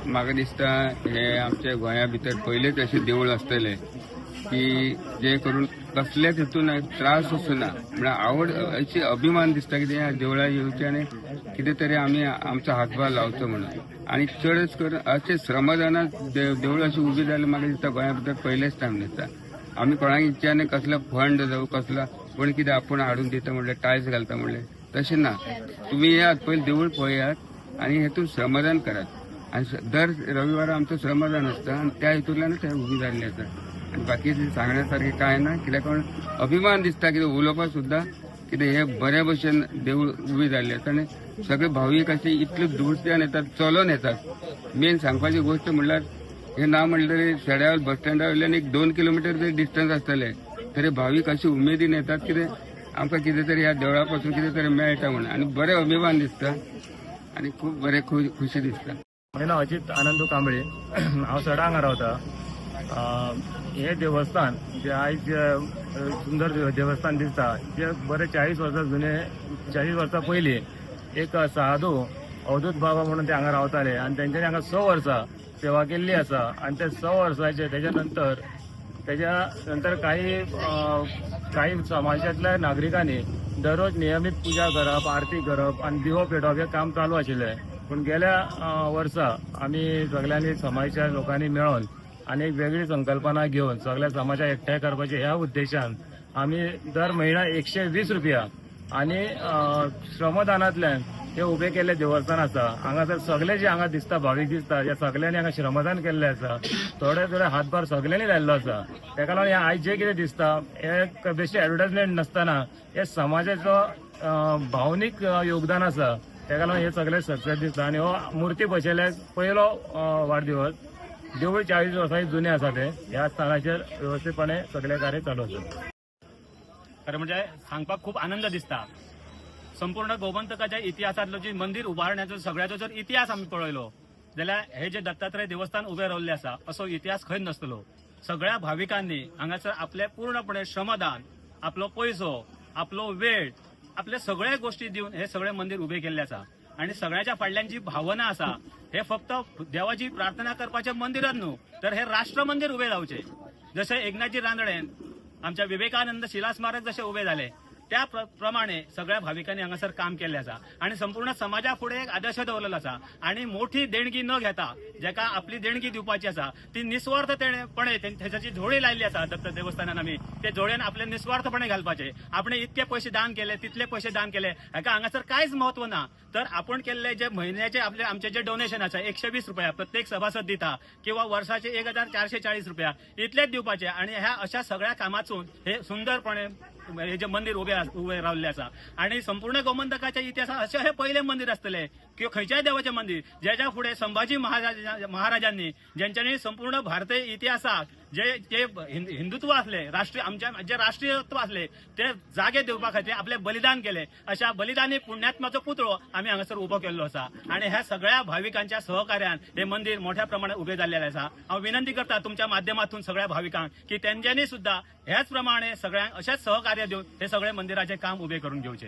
म्हाका दिसता हे आमच्या गोंया भितर पयलेच अशें देवूळ आसतलें की जे करून कसल्याच हितून त्रास वचना म्हणजे आवड अशी अभिमान दिसता की ह्या देवळार येवचे आनी कितें तरी आमी आमचो हातभार लावचो म्हणून आनी चडच करून अशें श्रमदानात देवूळ अशी उबी जाली म्हाका दिसता गोंया भितर पयलेच टायम दिसता। आमी कोणाक इच्छाने कसलो फंड जावं कसला कोण कितें आपूण हाडून दिता म्हणले टायल्स घालता म्हणले तशें ना। तुम्ही येयात पयलीं देवूळ पळयात आनी हेतून श्रमदान करात आनी दर रविवार आमचो श्रमदान आसता आनी त्या हितूंतल्यानच हे उबी जाल्ली आसा आनी बाकीचे सांगण्यासारखे काय ना कित्याक अभिमान दिसता कितें उलोवपाक सुद्दां कितें हे बऱ्या भशेन देवूळ उबी जाल्ली आसा आनी सगळे भाविक अशे इतले दूरच्यान येतात चलोन येतात। मेन सांगपाची गोष्ट म्हणल्यार हे ना म्हणल्यार शेड्यावल बस स्टँडा वयल्यान एक 2 किलोमीटर जरी डिस्टन्स आसतले तरी भाविक अशे उमेदीन येतात कितें आमकां कितें तरी ह्या देवळा पासून कितें तरी मेळटा म्हणून आनी बरें अभिमान दिसता आनी खूब बरें खुशी दिसता। म्हजें नांव अजित आनंदू कांबळे हांव सडा हांगा रावता। हे देवस्थान जे आयज सुंदर देवस्थान दिसता जे बरे 40 वर्सां जुने 40 वर्सां पयलीं एक साधू अवधूत बाबा म्हणून ते हांगा रावताले आनी तेंच्यांनी हांगा 100 वर्सां सेवा केल्ली आसा आनी ते 100 वर्सांचे तेच्या नंतर काही समाजातल्या नागरिकांनी दररोज नियमित पूजा करप आरती करप आनी दिवो पेटोवप हे काम चालू आशिल्लें। पूण गेल्या वर्सा आमी सगळ्यांनी समाजाच्या लोकांनी मेळोन आनी एक वेगळी संकल्पना घेवन सगळ्या समाजाक एकठांय करपाचे ह्या उद्देशान आमी दर म्हयन्या 120 रुपया आनी श्रमदानांतल्यान हे उबे केल्ले देवस्थान आसा। हांगासर सगळे जे हांगा दिसता भाविक दिसता या सगळ्यांनी हांगा श्रमदान केल्लें आसा। थोडे हातभार सगळ्यांनी लायल्लो आसा। तेका लागून आयज जे कितें दिसता हे बेश्टे एडवर्टायजमेंट नासतना हे समाजाचो भावनीक योगदान आसा। तेका लागून हे सगळे सक्सेस दिसता आनी हो मूर्ती बसयल्या पयलो वाडदिवस देवूळ 40 वर्सां जुने आसा ते ह्या स्थानाचेर व्यवस्थितपणे सगळे कार्य चालू आसा। खरें म्हणजे सांगपाक खूप आनंद दिसता। संपूर्ण गोमंतकाच्या इतिहासातलो जे मंदिर उभारण्याचो सगळ्याचो जर इतिहास आमी पळयलो जाल्यार हे जे दत्तात्रय देवस्थान उबे रावल्ले आसा असो इतिहास खंय नासतलो। सगळ्या भाविकांनी हांगासर आपले पूर्णपणे श्रमदान आपलो पैसो आपलो वेळ आपले सगळे गोष्टी दिवन हे सगळे मंदिर उबे केल्ले आसा आणि सगळ्याच्या फाटल्यान जी भावना आसा हे फक्त देवाची प्रार्थना करपाचे मंदिरात न्हू तर हे राष्ट्र मंदिर उबे जावचे। जसे एकनाथजी रानडेन आमच्या विवेकानंद शिला स्मारक जसे उबे झाले त्या प्रमाणे सगळ्या भाविकांनी हांगासर काम केल्लें आसा आणि संपूर्ण समाजा फुडें एक आदर्श दवरलेलो आसा आणि मोठी देणगी न घेता जेका आपली देणगी दिवपाची आसा ती निस्वार्थपणे त्याची झोळी लायल्ली आसा दत्त देवस्थानान आमी ते झोळेन आपले निस्वार्थपणे घालपाचे। आपण इतके पैसे दान केले तितले पैसे दान केले हाका हांगासर कांयच महत्व ना तर आपण केल्ले जे महिन्याचे आमचे जे डोनेशन आसा 120 रुपया प्रत्येक सभासद दिता किंवा वर्षाचे 1440 रुपया इतलेच दिवपाचे आणि ह्या अशा सगळ्या कामातून हे सुंदरपणे हे जे मंदिर उबे रावल्ले आसा आणि संपूर्ण गोमंतकाच्या इतिहासात असे हे पहिले मंदिर आसतले किंवा खंयच्याय देवाचे मंदिर ज्याच्या फुडें संभाजी महाराजांनी ज्यांच्यानी संपूर्ण भारतीय इतिहासाक जे हिंदुत्व असले आमच्या जे राष्ट्रीयत्व असले ते जागे दिवपा खातीर आपले बलिदान केले। अशा बलिदानी पुण्यात्म्याचो पुतळो आमी हांगासर उबो केल्लो आसा आणि ह्या सगळ्या भाविकांच्या सहकार्यान हे मंदिर मोठ्या प्रमाणात उबे जाल्लेले आसा। हांव विनंती करता तुमच्या माध्यमातून सगळ्या भाविकांक की तेंच्यांनी सुद्धा ह्याच प्रमाणे सगळ्यांक अशेच सहकार्य देऊन हे सगळे मंदिराचे काम उबे करून घेवचे।